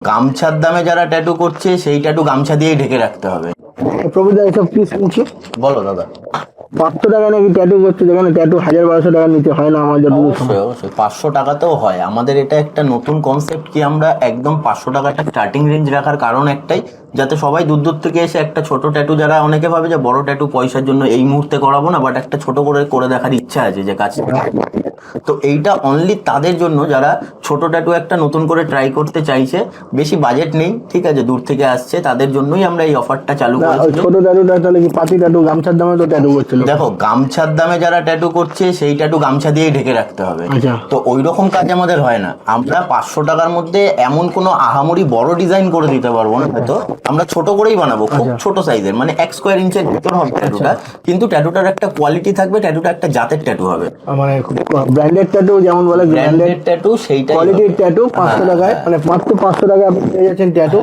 গামছার দামে যারা ট্যাটু করছে সেই ট্যাটু গামছা দিয়েই ঢেকে রাখতে হবে। প্রবীরদা এসব কি শুনছি? বলো দাদা। 500 টাকা নাকি ট্যাটু করছে, যেখানে ট্যাটু 1000-1200 টাকা নিতে হয় না আমার যতদূর সময়। অবশ্যই অবশ্যই 500 টাকাতেও হয়। আমাদের এটা একটা নতুন কনসেপ্ট কি আমরা একদম 500 টাকাটা স্টার্টিং রেঞ্জ রাখার কারণ একটাই, যাতে সবাই দূর দূর থেকে এসে একটা ছোট ট্যাটু, যারা অনেকে ভাবে যে বড় ট্যাটু পয়সার জন্য এই মুহূর্তে করাবো না, বাট একটা ছোট করে করে দেখার ইচ্ছা আছে যে কাছে, তো এইটা অনলি তাদের জন্য যারা ছোট ট্যাটু একটা নতুন করে ট্রাই করতে চাইছে, বেশি বাজেট নেই, ঠিক আছে, দূর থেকে আসছে, তাদের জন্যই আমরা এই অফারটা চালু করেছি। ছোট ট্যাটুটা তাহলে কি পাতি ট্যাটু? গামছার দামে তো ট্যাটু করছিল। দেখো, গামছার দামে যারা ট্যাটু করছে সেই ট্যাটু গামছা দিয়েই ঢেকে রাখতে হবে। আচ্ছা। তো ওই রকম কাজ আমাদের হয় না। আমরা 500 টাকার মধ্যে এমন কোনো আহামরি বড় ডিজাইন করে দিতে পারবো না, হয়তো আমরা ছোট করেই বানাবো, খুব ছোট সাইজের, মানে 1 স্কোয়ার ইঞ্চের ভিতর হবে ট্যাটুটা, কিন্তু ট্যাটুটার একটা কোয়ালিটি থাকবে, ট্যাটুটা একটা জাতের ট্যাটু হবে, মানে ব্র্যান্ডেড ট্যাটু যেমন বলে, ব্র্যান্ডেড ট্যাটু সেইটাই কোয়ালিটির ট্যাটু 500 টাকায়, মানে মাত্র 500 টাকায় আপনি পেয়ে যাচ্ছেন ট্যাটু।